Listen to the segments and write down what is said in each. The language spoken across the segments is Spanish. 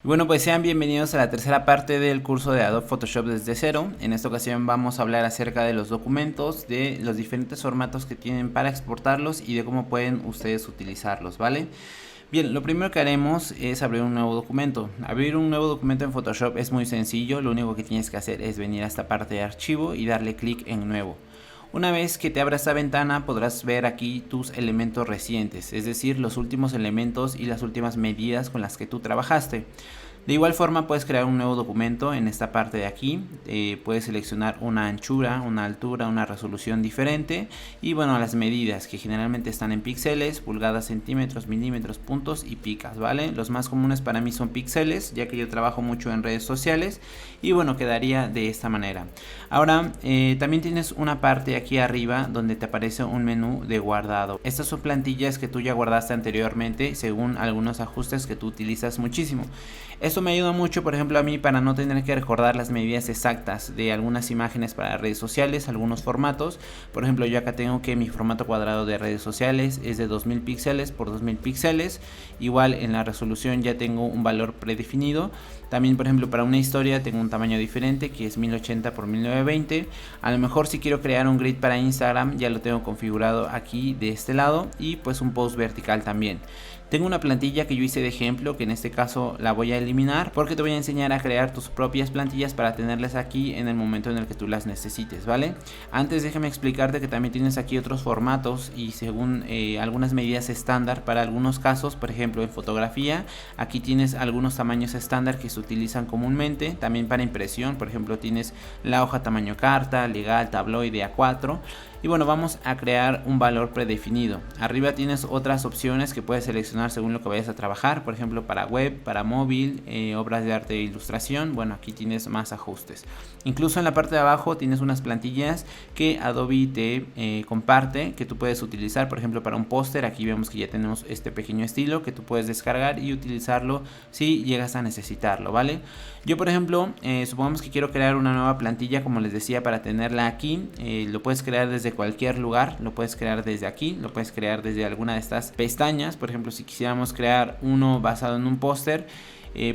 Bueno, pues sean bienvenidos a la tercera parte del curso de Adobe Photoshop desde cero. En esta ocasión vamos a hablar acerca de los documentos, de los diferentes formatos que tienen para exportarlos y de cómo pueden ustedes utilizarlos, ¿vale? Bien, lo primero que haremos es abrir un nuevo documento. Abrir un nuevo documento en Photoshop es muy sencillo, lo único que tienes que hacer es venir a esta parte de archivo y darle clic en nuevo. Una vez que te abra esta ventana podrás ver aquí tus elementos recientes, es decir, los últimos elementos y las últimas medidas con las que tú trabajaste. De igual forma puedes crear un nuevo documento en esta parte de aquí, puedes seleccionar una anchura, una altura, una resolución diferente y bueno, las medidas que generalmente están en píxeles, pulgadas, centímetros, milímetros, puntos y picas, ¿vale? Los más comunes para mí son píxeles, ya que yo trabajo mucho en redes sociales y bueno, quedaría de esta manera. Ahora también tienes una parte aquí arriba donde te aparece un menú de guardado. Estas son plantillas que tú ya guardaste anteriormente según algunos ajustes que tú utilizas muchísimo. Esto me ayuda mucho, por ejemplo, a mí para no tener que recordar las medidas exactas de algunas imágenes para redes sociales, algunos formatos. Por ejemplo, yo acá tengo que mi formato cuadrado de redes sociales es de 2000 píxeles por 2000 píxeles. Igual en la resolución ya tengo un valor predefinido. También, por ejemplo, para una historia tengo un tamaño diferente que es 1080 por 1920. A lo mejor si quiero crear un grid para Instagram ya lo tengo configurado aquí de este lado y pues un post vertical también. Tengo una plantilla que yo hice de ejemplo, que en este caso la voy a eliminar porque te voy a enseñar a crear tus propias plantillas para tenerlas aquí en el momento en el que tú las necesites, ¿vale? Antes déjame explicarte que también tienes aquí otros formatos y según algunas medidas estándar para algunos casos. Por ejemplo, en fotografía aquí tienes algunos tamaños estándar que se utilizan comúnmente. También para impresión, por ejemplo, tienes la hoja tamaño carta, legal, tabloide, A4. Y bueno, vamos a crear un valor predefinido. Arriba tienes otras opciones que puedes seleccionar según lo que vayas a trabajar. Por ejemplo, para web, para móvil, obras de arte e ilustración. Bueno, aquí tienes más ajustes. Incluso en la parte de abajo tienes unas plantillas que Adobe te comparte, que tú puedes utilizar. Por ejemplo, para un póster, aquí vemos que ya tenemos este pequeño estilo que tú puedes descargar y utilizarlo si llegas a necesitarlo, ¿vale? Yo, por ejemplo, supongamos que quiero crear una nueva plantilla, como les decía, para tenerla aquí. Lo puedes crear desde cualquier lugar, lo puedes crear desde aquí, lo puedes crear desde alguna de estas pestañas. Por ejemplo, si quisiéramos crear uno basado en un póster,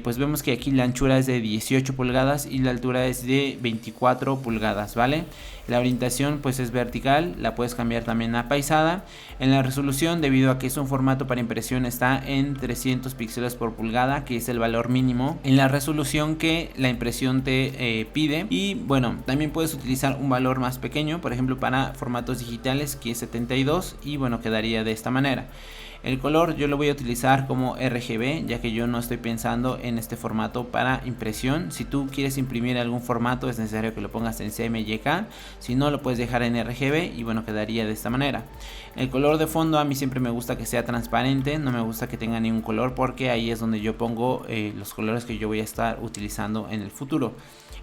pues vemos que aquí la anchura es de 18 pulgadas y la altura es de 24 pulgadas, ¿vale? La orientación pues es vertical, la puedes cambiar también a paisada. En la resolución, debido a que es un formato para impresión, está en 300 píxeles por pulgada, que es el valor mínimo en la resolución que la impresión te pide. Y bueno, también puedes utilizar un valor más pequeño, por ejemplo para formatos digitales, que es 72, y bueno, quedaría de esta manera. El color yo lo voy a utilizar como RGB, ya que yo no estoy pensando en este formato para impresión. Si tú quieres imprimir algún formato es necesario que lo pongas en CMYK, si no lo puedes dejar en RGB y bueno, quedaría de esta manera. El color de fondo a mí siempre me gusta que sea transparente, no me gusta que tenga ningún color porque ahí es donde yo pongo los colores que yo voy a estar utilizando en el futuro.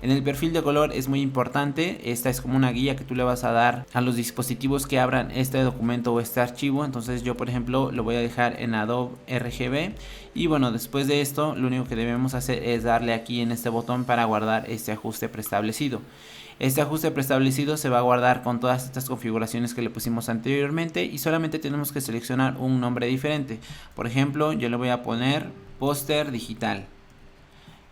En el perfil de color es muy importante, esta es como una guía que tú le vas a dar a los dispositivos que abran este documento o este archivo. Entonces yo, por ejemplo, lo voy a dejar en Adobe RGB y bueno, después de esto lo único que debemos hacer es darle aquí en este botón para guardar este ajuste preestablecido. Este ajuste preestablecido se va a guardar con todas estas configuraciones que le pusimos anteriormente y solamente tenemos que seleccionar un nombre diferente. Por ejemplo, yo le voy a poner póster digital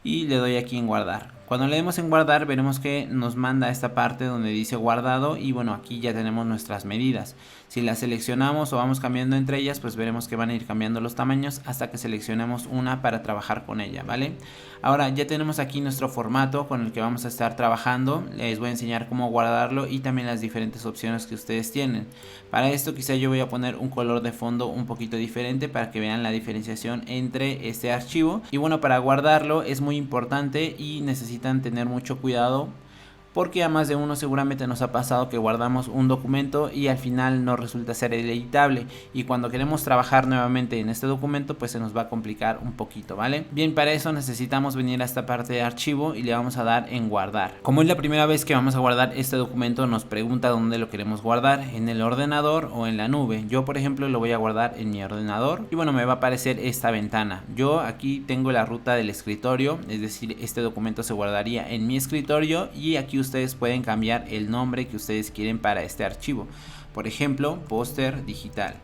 y le doy aquí en guardar. Cuando le demos en guardar veremos que nos manda a esta parte donde dice guardado y bueno, aquí ya tenemos nuestras medidas. Si las seleccionamos o vamos cambiando entre ellas, pues veremos que van a ir cambiando los tamaños hasta que seleccionemos una para trabajar con ella, ¿vale? Ahora ya tenemos aquí nuestro formato con el que vamos a estar trabajando. Les voy a enseñar cómo guardarlo y también las diferentes opciones que ustedes tienen. Para esto quizá yo voy a poner un color de fondo un poquito diferente para que vean la diferenciación entre este archivo. Y bueno, para guardarlo es muy importante y necesitan tener mucho cuidado, porque a más de uno seguramente nos ha pasado que guardamos un documento y al final no resulta ser editable y cuando queremos trabajar nuevamente en este documento pues se nos va a complicar un poquito, ¿vale? Bien, para eso necesitamos venir a esta parte de archivo y le vamos a dar en guardar. Como es la primera vez que vamos a guardar este documento, nos pregunta dónde lo queremos guardar, en el ordenador o en la nube. Yo, por ejemplo, lo voy a guardar en mi ordenador y bueno, me va a aparecer esta ventana. Yo aquí tengo la ruta del escritorio, es decir, este documento se guardaría en mi escritorio y aquí ustedes pueden cambiar el nombre que ustedes quieren para este archivo. Por ejemplo, póster digital.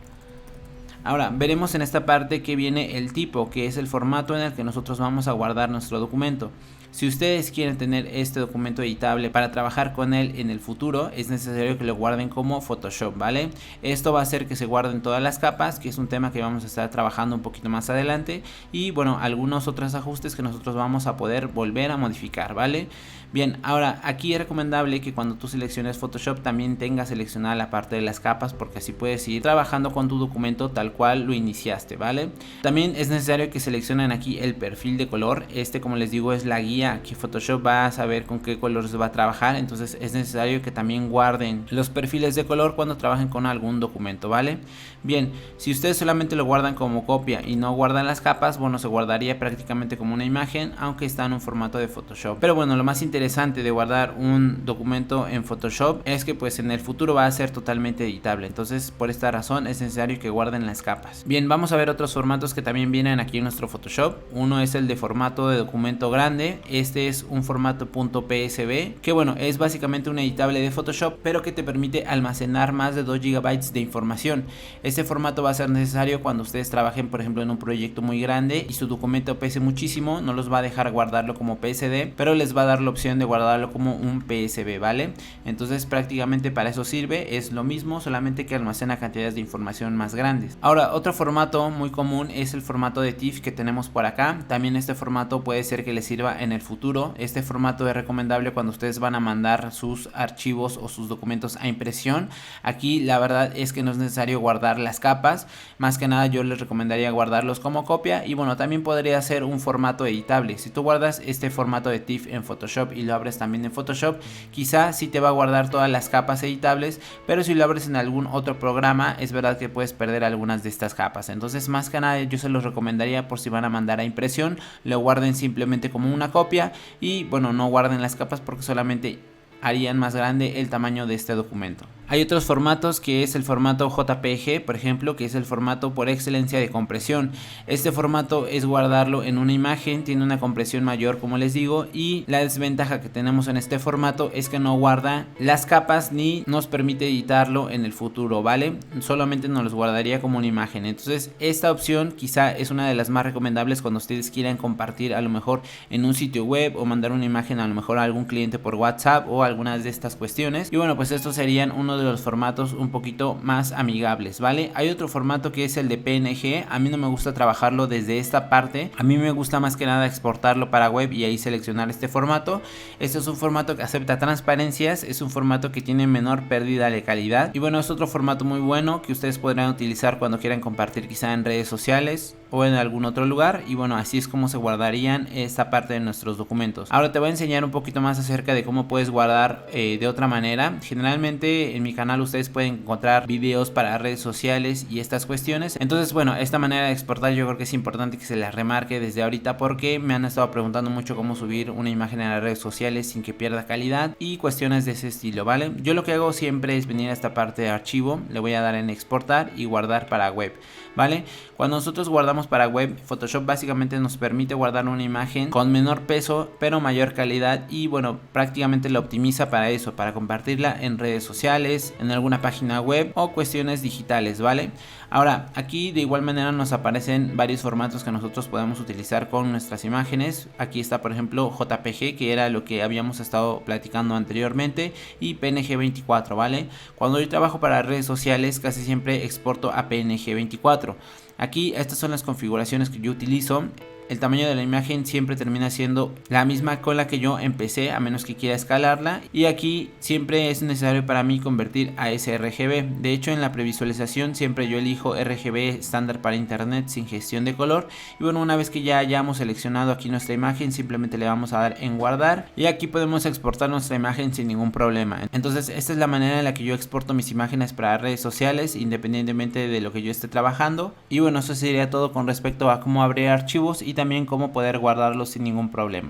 Ahora veremos en esta parte que viene el tipo, que es el formato en el que nosotros vamos a guardar nuestro documento. Si ustedes quieren tener este documento editable para trabajar con él en el futuro, es necesario que lo guarden como Photoshop, ¿vale? Esto va a hacer que se guarden todas las capas, que es un tema que vamos a estar trabajando un poquito más adelante, y bueno, algunos otros ajustes que nosotros vamos a poder volver a modificar, ¿vale? Bien, ahora aquí es recomendable que cuando tú selecciones Photoshop también tengas seleccionada la parte de las capas, porque así puedes ir trabajando con tu documento tal cual lo iniciaste, ¿vale? También es necesario que seleccionen aquí el perfil de color. Como les digo, es la guía que Photoshop va a saber con qué colores va a trabajar, entonces es necesario que también guarden los perfiles de color cuando trabajen con algún documento, ¿vale? Bien, si ustedes solamente lo guardan como copia y no guardan las capas, bueno, se guardaría prácticamente como una imagen, aunque está en un formato de Photoshop. Pero bueno, lo más interesante de guardar un documento en Photoshop es que pues en el futuro va a ser totalmente editable, entonces por esta razón es necesario que guarden las capas. Bien, vamos a ver otros formatos que también vienen aquí en nuestro Photoshop. Uno es el de formato de documento grande. Este es un formato .psv, que bueno, es básicamente un editable de Photoshop, pero que te permite almacenar más de 2 GB de información. Este formato va a ser necesario cuando ustedes trabajen, por ejemplo, en un proyecto muy grande y su documento pese muchísimo. No los va a dejar guardarlo como PSD, pero les va a dar la opción de guardarlo como un PSV, ¿vale? Entonces prácticamente para eso sirve, es lo mismo, solamente que almacena cantidades de información más grandes. Ahora, otro formato muy común es el formato de TIFF que tenemos por acá. También este formato puede ser que les sirva en el futuro. Este formato es recomendable cuando ustedes van a mandar sus archivos o sus documentos a impresión. Aquí la verdad es que no es necesario guardar las capas, más que nada yo les recomendaría guardarlos como copia, y bueno, también podría ser un formato editable. Si tú guardas este formato de TIFF en Photoshop y lo abres también en Photoshop, quizá sí te va a guardar todas las capas editables, pero si lo abres en algún otro programa, es verdad que puedes perder algunas de estas capas. Entonces más que nada yo se los recomendaría, por si van a mandar a impresión, lo guarden simplemente como una copia y bueno, no guarden las capas porque solamente harían más grande el tamaño de este documento. Hay otros formatos, que es el formato JPG, por ejemplo, que es el formato por excelencia de compresión. Este formato es guardarlo en una imagen, tiene una compresión mayor, como les digo, y la desventaja que tenemos en este formato es que no guarda las capas ni nos permite editarlo en el futuro, ¿vale? Solamente nos los guardaría como una imagen. Entonces esta opción quizá es una de las más recomendables cuando ustedes quieran compartir a lo mejor en un sitio web o mandar una imagen a lo mejor a algún cliente por WhatsApp o algunas de estas cuestiones. Y bueno, pues estos serían uno de los formatos un poquito más amigables, ¿vale? Hay otro formato que es el de PNG. A mí no me gusta trabajarlo desde esta parte, a mí me gusta más que nada exportarlo para web y ahí seleccionar este formato. Este es un formato que acepta transparencias, es un formato que tiene menor pérdida de calidad y bueno, es otro formato muy bueno que ustedes podrán utilizar cuando quieran compartir quizá en redes sociales o en algún otro lugar. Y bueno, así es como se guardarían esta parte de nuestros documentos. Ahora te voy a enseñar un poquito más acerca de cómo puedes guardar de otra manera. Generalmente en mi canal ustedes pueden encontrar videos para redes sociales y estas cuestiones. Entonces bueno, esta manera de exportar yo creo que es importante que se les remarque desde ahorita, porque me han estado preguntando mucho cómo subir una imagen a las redes sociales sin que pierda calidad y cuestiones de ese estilo, ¿vale? Yo lo que hago siempre es venir a esta parte de archivo, le voy a dar en exportar y guardar para web, ¿vale? Cuando nosotros guardamos para web, Photoshop básicamente nos permite guardar una imagen con menor peso pero mayor calidad, y bueno, prácticamente la optimiza para eso, para compartirla en redes sociales, en alguna página web o cuestiones digitales, ¿vale? Ahora, aquí de igual manera nos aparecen varios formatos que nosotros podemos utilizar con nuestras imágenes. Aquí está, por ejemplo, JPG, que era lo que habíamos estado platicando anteriormente, y PNG 24, ¿vale? Cuando yo trabajo para redes sociales, casi siempre exporto a PNG 24. Aquí estas son las configuraciones que yo utilizo. El tamaño de la imagen siempre termina siendo la misma con la que yo empecé, a menos que quiera escalarla, y aquí siempre es necesario para mí convertir a sRGB. De hecho, en la previsualización siempre yo elijo RGB estándar para internet sin gestión de color. Y bueno, una vez que ya hayamos seleccionado aquí nuestra imagen, simplemente le vamos a dar en guardar y aquí podemos exportar nuestra imagen sin ningún problema. Entonces esta es la manera en la que yo exporto mis imágenes para redes sociales, independientemente de lo que yo esté trabajando. Y bueno, eso sería todo con respecto a cómo abrir archivos y también cómo poder guardarlos sin ningún problema.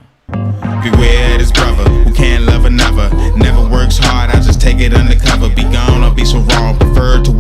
Beware this brother who can't love another. Never works hard, I just take it undercover. Be gone or be so wrong. Prefer to